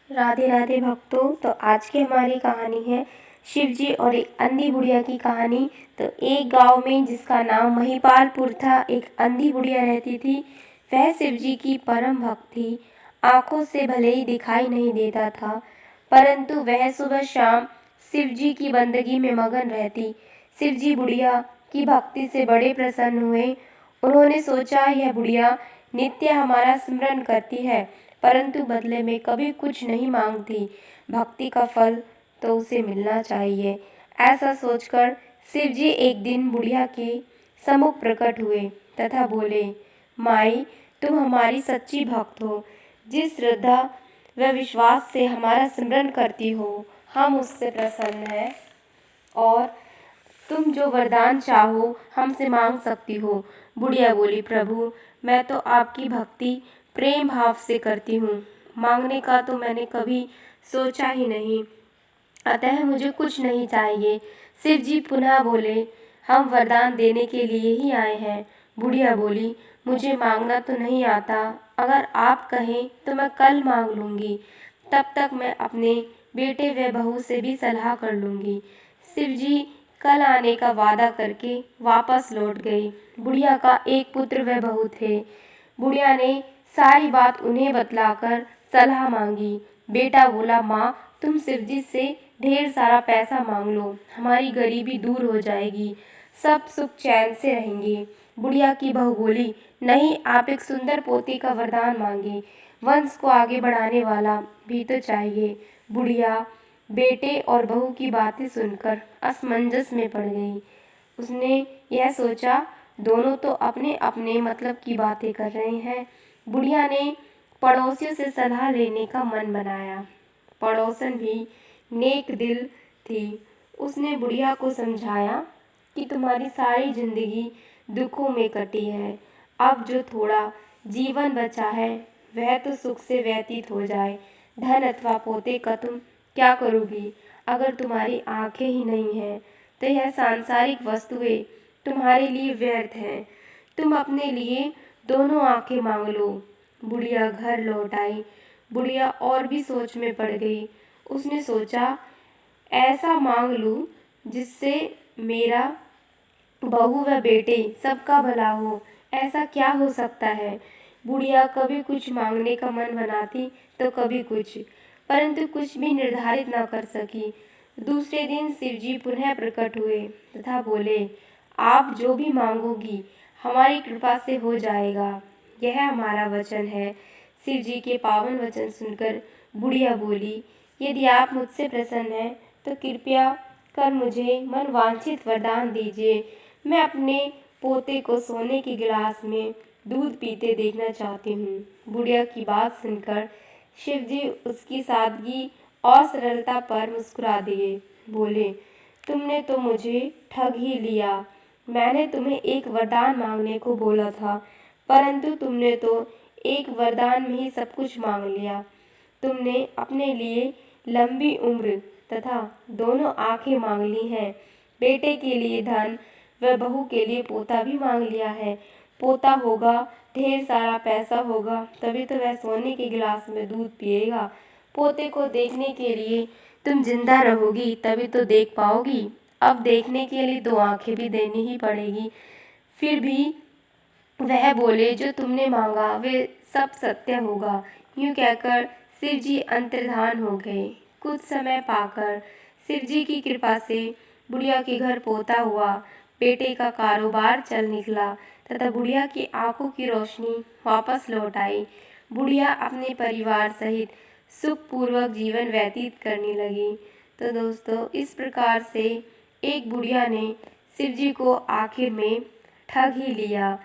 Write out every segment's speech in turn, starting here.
राधे राधे भक्तों। तो आज की हमारी कहानी है शिव जी और एक अंधी बुढ़िया की कहानी। तो एक गांव में जिसका नाम महिपालपुर था, एक अंधी बुढ़िया रहती थी। वह शिव जी की परम भक्त थी। आंखों से भले ही दिखाई नहीं देता था, परंतु वह सुबह शाम शिव जी की बंदगी में मगन रहती। शिव जी बुढ़िया की भक्ति से बड़े प्रसन्न हुए। उन्होंने सोचा, यह बुढ़िया नित्य हमारा स्मरण करती है, परंतु बदले में कभी कुछ नहीं मांगती। भक्ति का फल तो उसे मिलना चाहिए। ऐसा सोचकर शिव जी एक दिन बुढ़िया के सम्मुख प्रकट हुए तथा बोले, माई, तुम हमारी सच्ची भक्त हो। जिस श्रद्धा व विश्वास से हमारा स्मरण करती हो, हम उससे प्रसन्न हैं और तुम जो वरदान चाहो हमसे मांग सकती हो। बुढ़िया बोली, प्रभु, मैं तो आपकी भक्ति प्रेम भाव से करती हूँ, मांगने का तो मैंने कभी सोचा ही नहीं, अतः मुझे कुछ नहीं चाहिए। शिव जी पुनः बोले, हम वरदान देने के लिए ही आए हैं। बुढ़िया बोली, मुझे मांगना तो नहीं आता, अगर आप कहें तो मैं कल मांग लूँगी, तब तक मैं अपने बेटे व बहू से भी सलाह कर लूँगी। शिव जी कल आने का वादा करके वापस लौट गई। बुढ़िया का एक पुत्र व बहू थे। बुढ़िया ने सारी बात उन्हें बतलाकर सलाह मांगी। बेटा बोला, माँ, तुम शिव जी से ढेर सारा पैसा मांग लो, हमारी गरीबी दूर हो जाएगी, सब सुख चैन से रहेंगे। बुढ़िया की बहू बोली, नहीं, आप एक सुंदर पोते का वरदान मांगे, वंश को आगे बढ़ाने वाला भी तो चाहिए। बुढ़िया बेटे और बहू की बातें सुनकर असमंजस में पड़ गई। उसने यह सोचा, दोनों तो अपने अपने मतलब की बातें कर रहे हैं। बुढ़िया ने पड़ोसियों से सलाह लेने का मन बनाया। पड़ोसन भी नेक दिल थी। उसने बुढ़िया को समझाया कि तुम्हारी सारी जिंदगी दुखों में कटी है, अब जो थोड़ा जीवन बचा है वह तो सुख से व्यतीत हो जाए। धन अथवा पोते का तुम क्या करोगी? अगर तुम्हारी आंखें ही नहीं हैं तो यह सांसारिक वस्तुएं तुम्हारे लिए व्यर्थ हैं। तुम अपने लिए दोनों आंखें मांग लो। बुढ़िया घर लौट आई। बुढ़िया और भी सोच में पड़ गई। उसने सोचा, ऐसा मांग लूं जिससे मेरा बहू व बेटे सबका भला हो। ऐसा क्या हो सकता है? बुढ़िया कभी कुछ मांगने का मन बनाती तो कभी कुछ, परंतु कुछ भी निर्धारित न कर सकी। दूसरे दिन शिवजी पुनः प्रकट हुए तथा बोले, आप जो भी मांगोगी हमारी कृपा से हो जाएगा, यह हमारा वचन है। शिव जी के पावन वचन सुनकर बुढ़िया बोली, यदि आप मुझसे प्रसन्न हैं तो कृपया कर मुझे मनवांछित वरदान दीजिए। मैं अपने पोते को सोने के गिलास में दूध पीते देखना चाहती हूँ। बुढ़िया की बात सुनकर शिव जी उसकी सादगी और सरलता पर मुस्कुरा दिए। बोले, तुमने तो मुझे ठग ही लिया। मैंने तुम्हें एक वरदान मांगने को बोला था, परंतु तुमने तो एक वरदान में ही सब कुछ मांग लिया। तुमने अपने लिए लंबी उम्र तथा दोनों आंखें मांग ली हैं। बेटे के लिए धन व बहू के लिए पोता भी मांग लिया है। पोता होगा, ढेर सारा पैसा होगा, तभी तो वह सोने के गिलास में दूध पिएगा। पोते को देखने के लिए तुम जिंदा रहोगी, तभी तो देख पाओगी। अब देखने के लिए दो आंखें भी देनी ही पड़ेगी। फिर भी वह बोले, जो तुमने मांगा वे सब सत्य होगा। यूं कहकर शिव जी अंतर्धान हो गए। कुछ समय पाकर शिव जी की कृपा से बुढ़िया के घर पोता हुआ। बेटे का कारोबार चल निकला तथा बुढ़िया की आंखों की रोशनी वापस लौट आई। बुढ़िया अपने परिवार सहित सुखपूर्वक जीवन व्यतीत करने लगी। तो दोस्तों, इस प्रकार से एक बुढ़िया ने शिव जी को आखिर में ठग ही लिया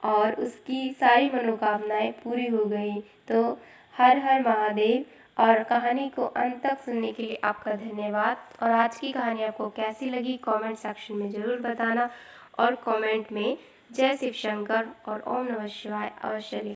और उसकी सारी मनोकामनाएं पूरी हो गई। तो हर हर महादेव। और कहानी को अंत तक सुनने के लिए आपका धन्यवाद। और आज की कहानी आपको कैसी लगी कमेंट सेक्शन में ज़रूर बताना और कमेंट में जय शिव शंकर और ओम नमः शिवाय अवश्य लिखना।